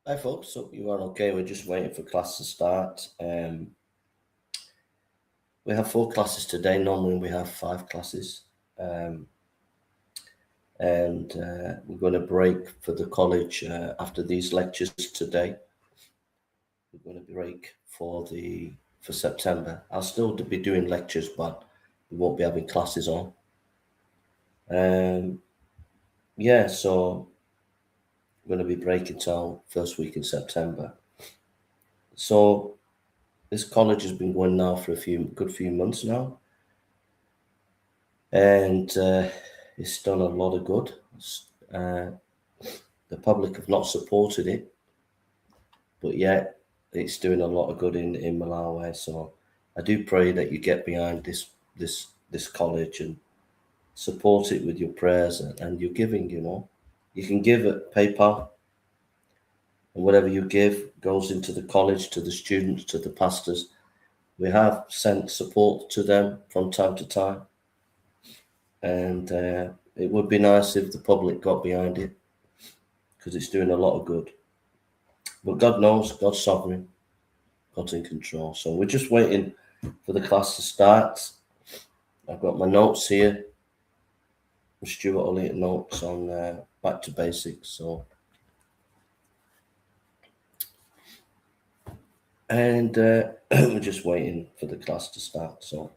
Hi folks, hope you are okay. We're just waiting for class to start. We have 4 classes today. Normally we have 5 classes. We're going to break for the college after these lectures today. We're going to break for September. I'll still be doing lectures, but we won't be having classes on. So we're going to be breaking till first week in September. So this college has been going now for a good few months now, and it's done a lot of good. The public have not supported it, but yet it's doing a lot of good in Malawi. So I do pray that you get behind this college and support it with your prayers and your giving. You can give at PayPal, and whatever you give goes into the college, to the students, to the pastors. We have sent support to them from time to time, and it would be nice if the public got behind it, because it's doing a lot of good. But God knows, God's sovereign, God's in control. So we're just waiting for the class to start. I've got my notes here. Stuart Elliott notes on Back to Basics. So, and we're just waiting for the class to start. So.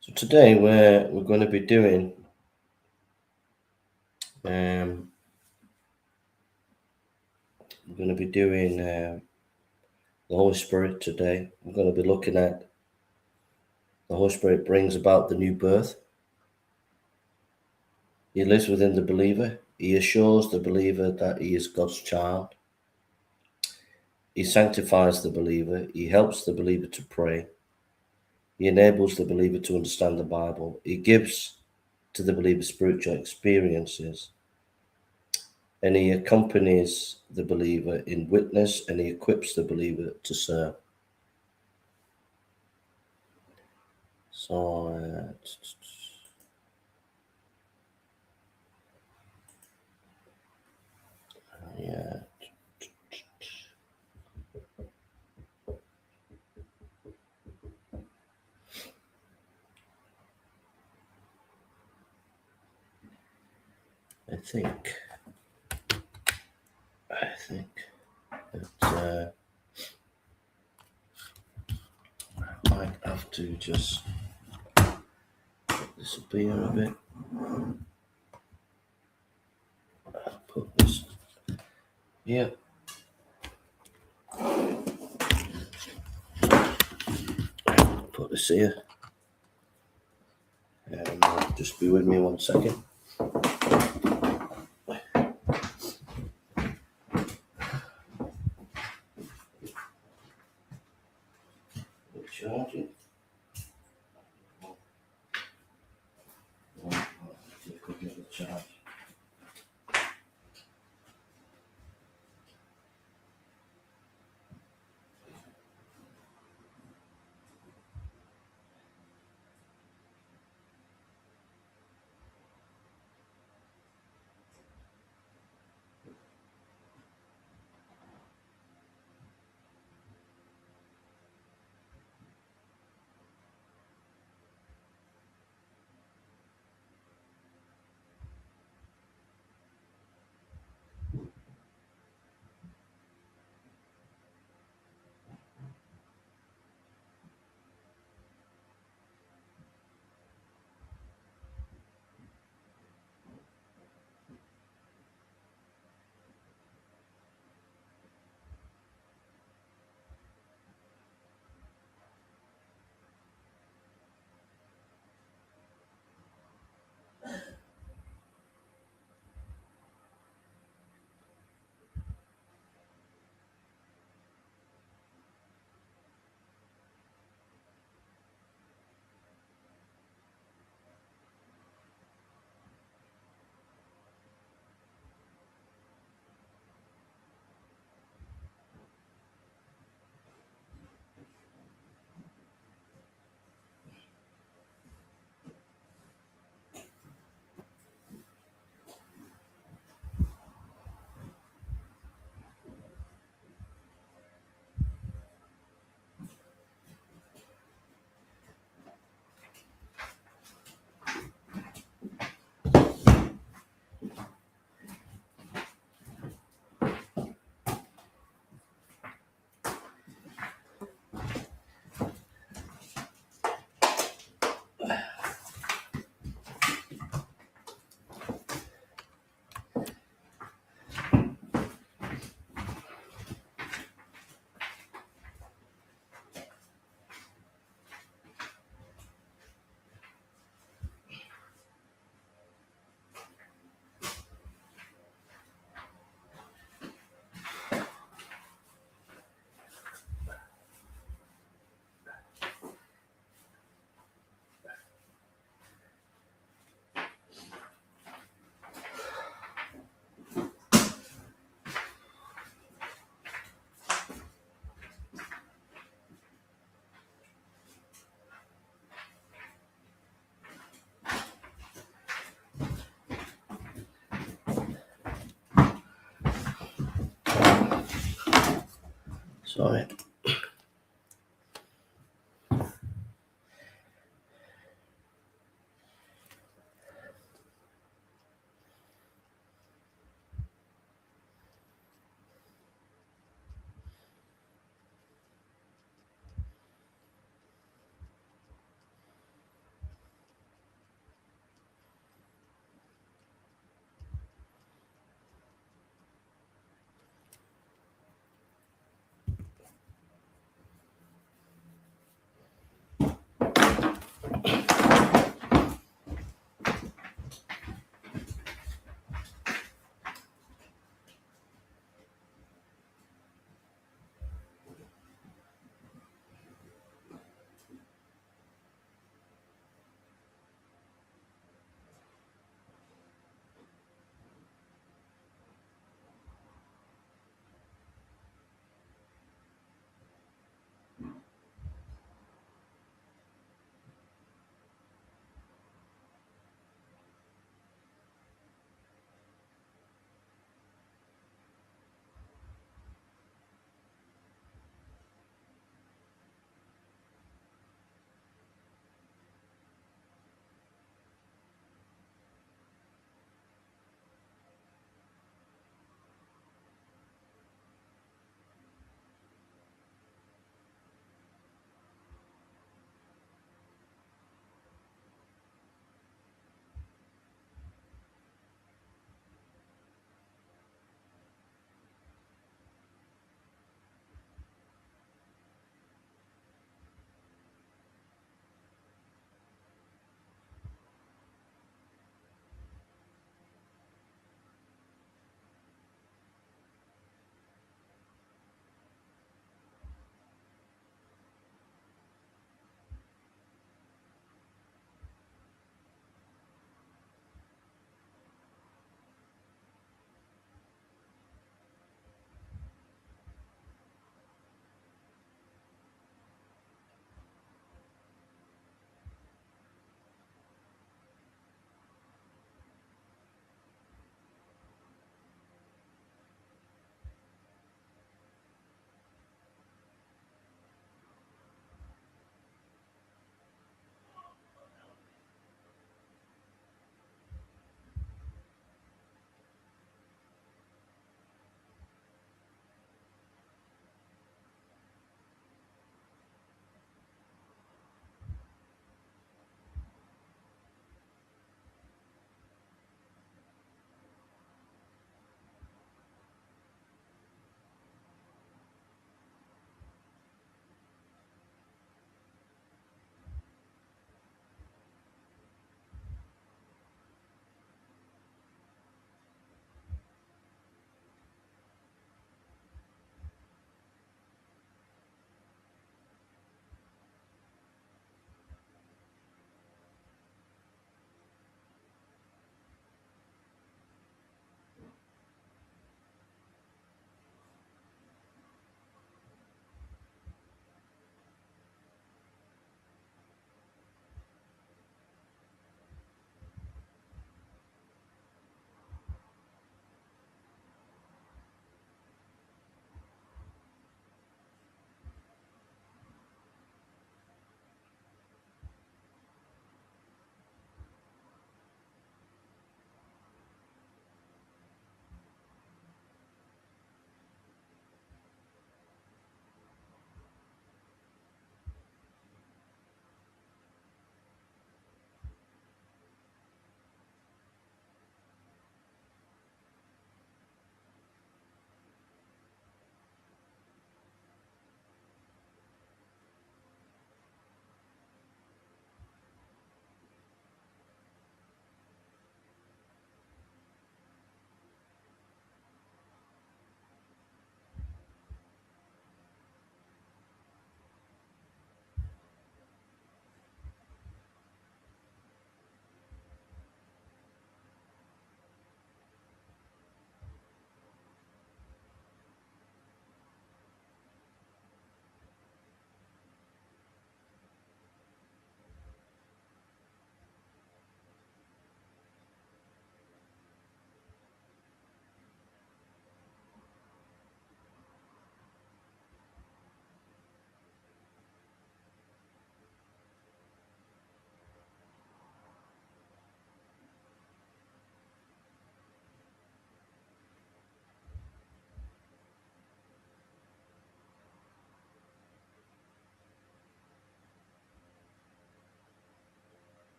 So today we're going to be doing the Holy Spirit today. We're going to be looking at the Holy Spirit brings about the new birth. He lives within the believer. He assures the believer that he is God's child. He sanctifies the believer. He helps the believer to pray. He enables the believer to understand the Bible. He gives to the believer spiritual experiences. And he accompanies the believer in witness, and he equips the believer to serve. So, yeah. I think that I might have to just disappear a bit. Put this here. Put this here. And Just be with me 1 second. Charging. Charge. Sorry.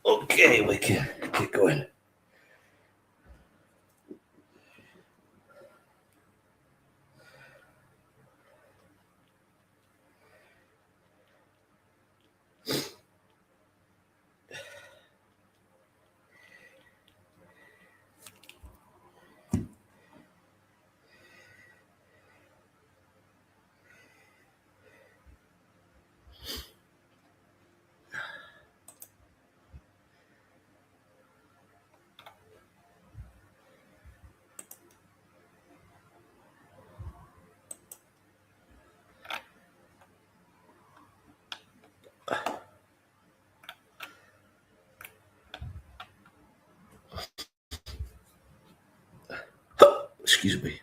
Okay, we can get going. Excuse me.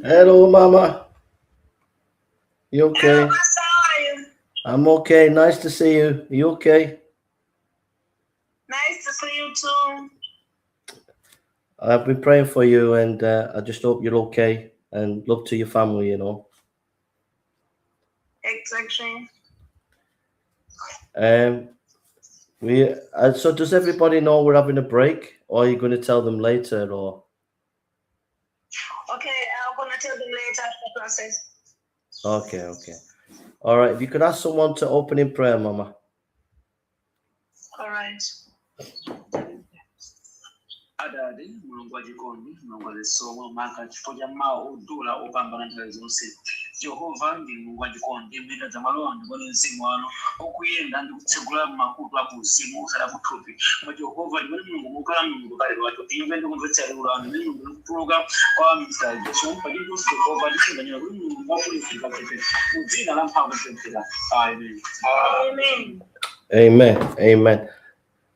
Hello, Mama. You okay? Hello, Pastor, how are you? I'm okay. Nice to see you. You okay? Nice to see you too. I've been praying for you, and I just hope you're okay, and love to your family, you know. Exactly. So does everybody know we're having a break, or are you going to tell them later, or? Okay, I'm gonna tell them later after classes. Okay. All right. If you could ask someone to open in prayer, Mama. All right. Adade Mulungu wagikondi Mulungu alisoma maka chifo cha mao udula opambana nthawi zonse Jehova ndi Mulungu wagikondi mbeta za malonda kwa mzimu wano okuyenda ndi kutsegula makutu a kuzimu usala kuthupi koma Jehova ndi Mulungu mukala Mulungu kale watu imve ndi kumvetsa ulano ndi Mulungu kutuluka kwa misa Yesu padipo Jehova ndisinganyira kuti Mulungu wakulifika tete mudzina la mphamvu tete. Amen.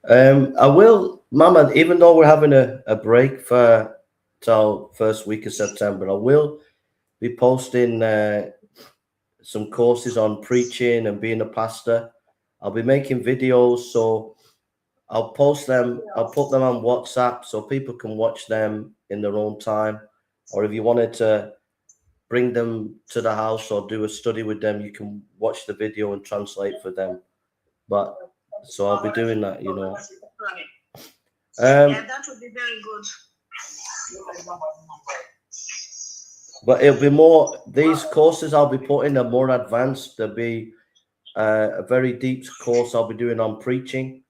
I will, Mama, even though we're having a break for till first week of September, I will be posting some courses on preaching and being a pastor. I'll be making videos, so I'll post them. I'll put them on WhatsApp so people can watch them in their own time. Or if you wanted to bring them to the house or do a study with them, you can watch the video and translate for them. But so I'll be doing that, you know. Yeah, that would be very good. But it'll be more, these courses I'll be putting are more advanced. There'll be a very deep course I'll be doing on preaching,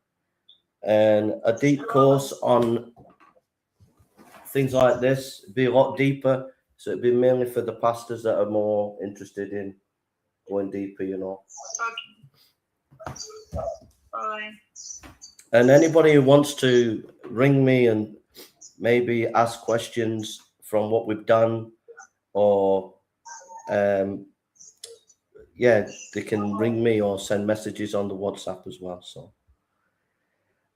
and a deep course on things like this. It'll be a lot deeper. So it'll be mainly for the pastors that are more interested in going deeper, you know. Okay. All right. And anybody who wants to ring me and maybe ask questions from what we've done, or yeah, they can ring me or send messages on the WhatsApp as well. So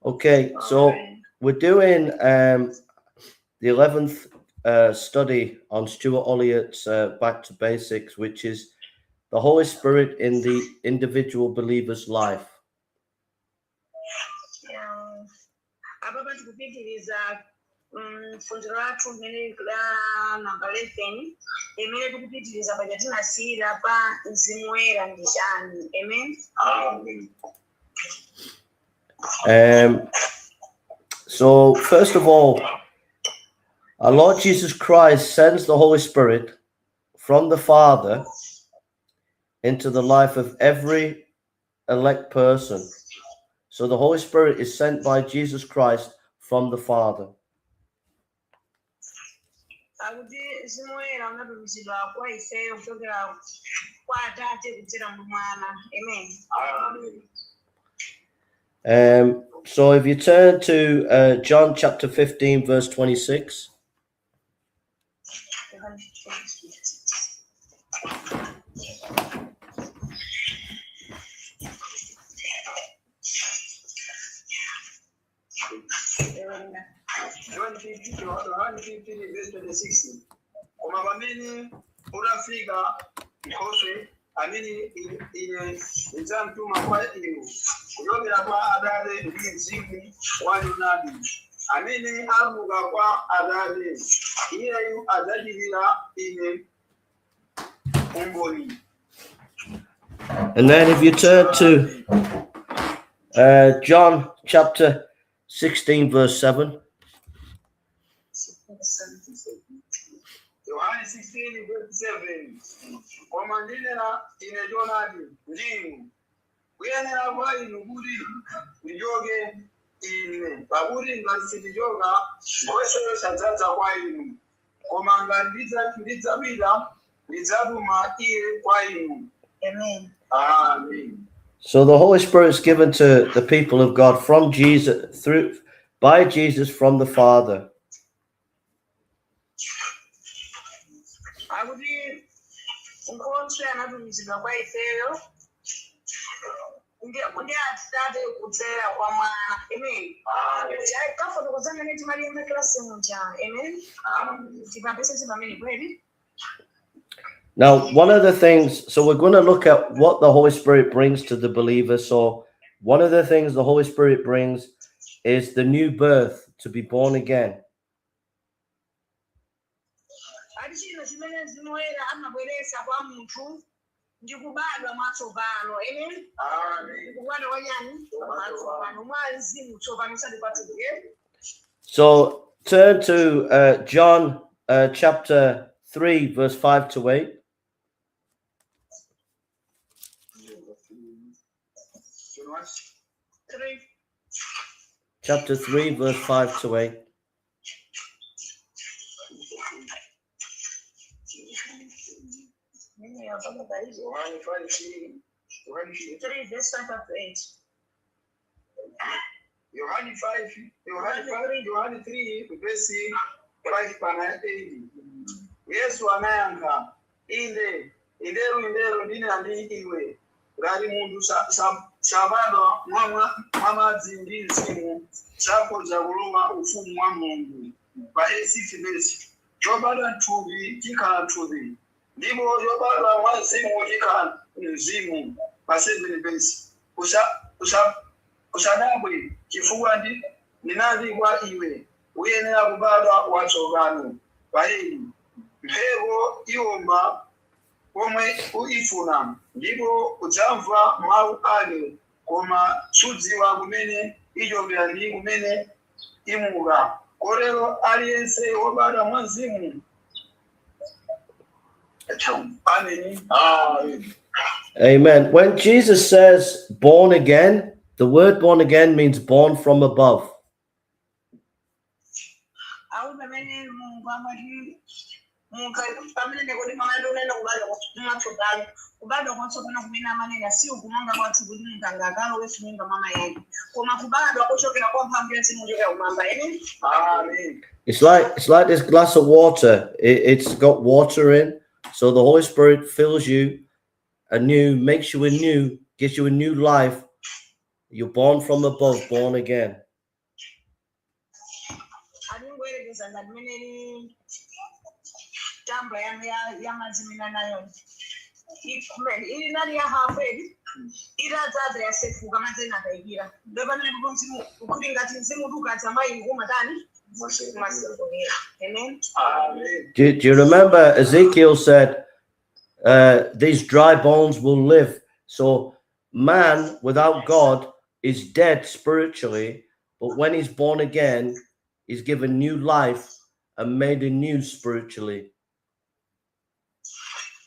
okay, so we're doing the 11th study on Stuart Elliott's Back to Basics, which is the Holy Spirit in the individual believer's life. Apa patikupitiriza funzo lathu limene la namba 11 imene tikupitiriza paja tinasiyira pa Mzimu Woyera ndi chani. Amen. So first of all, our Lord Jesus Christ sends the Holy Spirit from the Father into the life of every elect person. So the Holy Spirit is sent by Jesus Christ from the Father. Akuti Mzimu Woyera unatumizidwa kwa ifeyo kuchokera kwa Atate kudzera mu Mwana. Amen. So if you turn to John chapter 15, verse 26. John 15, verse 26. Koma pamene urafika Nkhoswe amene ine ndidzamtuma kwa inu kuchokera kwa Atate ndi Mzimu wanu amene amuka kwa Atate, iyeyu adzachitira ine umboni. And then if you turn to John chapter 16, verse 7. Yohane 16, verse 7. Koma ndinena ine Jonadi ndinu kuyenera kwa inu kuti ndichoke ine, pakuti ngati sindichoka Nkhoswe sadzadza kwa inu, koma ngati ndidzapita ndidzatuma iye kwa inu. Amen. Amen. So the Holy Spirit is given to the people of God from Jesus, by Jesus from the Father. Akuti Nkhoswe anatumizidwa kwa ifeyo ndi Atate kudzera kwa Mwana. Amen. Kafotokozana neti Mariya klasi muja. Amen. Tipapese pamene kweli. Now, one of the things, so we're going to look at what the Holy Spirit brings to the believer. So one of the things the Holy Spirit brings is the new birth, to be born again. Chinthu chimene Mzimu Woyera amabweretsa kwa munthu ndi kubadwa mwatsopano. Amen. Kubadwa kwanyani? Mwatsopano. Mwa Mzimu tsopano usati pathuke. So turn to John chapter 3, verse 5 to 8. Chapter 3, verse 5 to 8. Yohane 3, verse 5 to 8. Yohane 3, verse 5 pana 8. Yesu anayankha, inde indero ndine ndi iwe, ngati munthu sabadwa mwa madzi ndi Mzimu sakhoza kulowa ufumu wa Mulungu. Pa 6 verse, chobadwa thupi chikhala thupi, ndipo chobadwa mwa Mzimu chikhala mzimu. Pa 7 verse, usadabwe chifukwa ndinati kwa iwe uyenera kubadwa watsopano. Pa 8, mphepo iwomba komwe uifuna, ndipo udzamva mawu ake, koma sudziwa kumene ichokera ndi kumene imuka. Kotero aliyense wobadwa mwa Mzimu. Amen. Amen. When Jesus says born again, the word born again means born from above. It's like this glass of water. It's got water in, so the Holy Spirit fills you anew, makes you anew, gives you a new life. You're born from above, born again. tamba ya mazimina nayo. Ili nani ya hafedi ila zaza ya sefu kama tena kaigira beba ni mzimu ukulinga mzimu duka tamai ngoma tani. Amen. Do you remember Ezekiel said these dry bones will live? So man without God is dead spiritually, but when he's born again, he's given new life and made anew spiritually.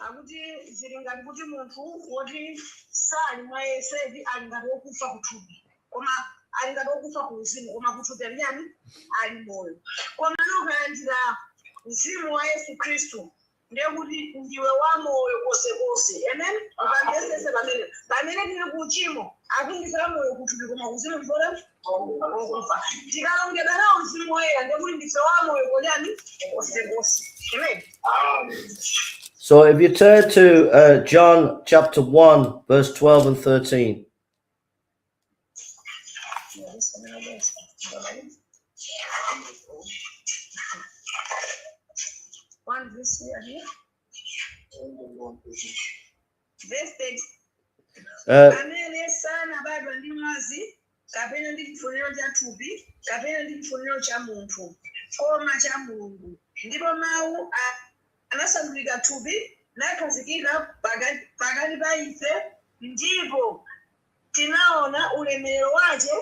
Akuti zilinga kuti munthu woti sali mwayesevi alingati wokufa kuthupi koma alingati wokufa kuzimu koma kuthupi alinyani ali moyo koma nokalandira mzimu wa Yesu Khristu ndiye kuti ndiwe wa moyo kose. Amen. Ukandesese pamene tili kuchimo akundisala moyo kuthupi koma kuzimu mbona okufa tikalongedwa nawo mzimu woyera ndiye kuti ndife wa moyo konyani kose. Amen. So if you turn to John chapter 1, verse 12 and 13. Amene sana bado ndi mwazi kapena ndi chifuniro cha thupi kapena ndi chifuniro cha munthu koma cha Mulungu ndipo mawu anasandulika thupi nakhazikika pakati pa ife ndipo tinaona ulemerero wace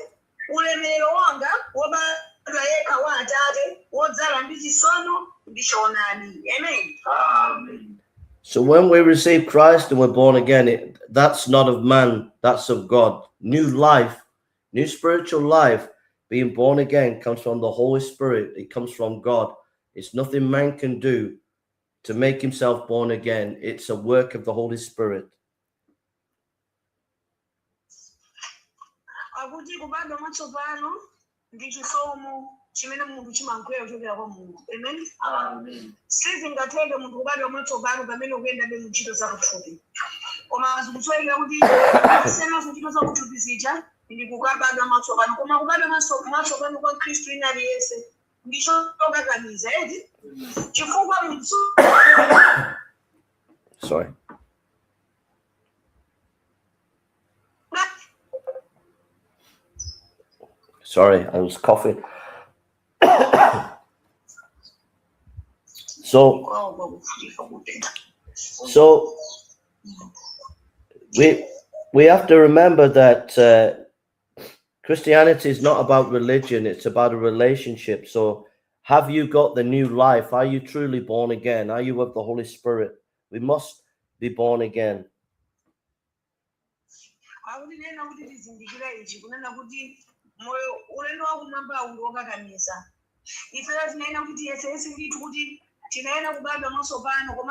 ulemerero wanga wobadwa yekha wa Atate wodzala ndi chisomo ndi choonadi. Amen. So when we receive Christ and we're born again, that's not of man, that's of God. New life, new spiritual life, being born again comes from the Holy Spirit. It comes from God. It's nothing man can do to make himself born again. It's a work of the Holy Spirit. Akuti kubadwa mwatsopano ndi chisomo chimene munthu chimankhwera kuchokera kwa Mulungu. Amen. Amen. Sizingatheke munthu kubadwa mwatsopano pamene ukuyenda ndi ntchito za kuthupi. Koma zikutswelera kuti kusiyana ntchito za kuthupi zija ndi kukabadwa mwatsopano. Koma kubadwa mwatsopano kwa Khristu ina aliyense ndicho tokakamiza eti chifukwa munthu. Sorry. Sorry, I was coughing. So we have to remember that Christianity is not about religion, it's about a relationship. So have you got the new life? Are you truly born again? Are you of the Holy Spirit? We must be born again. Moyo ulendo wakumwamba undokakamisa ife tinaena kuti yese ndithu kuti tinaena kubadwa mwatsopano koma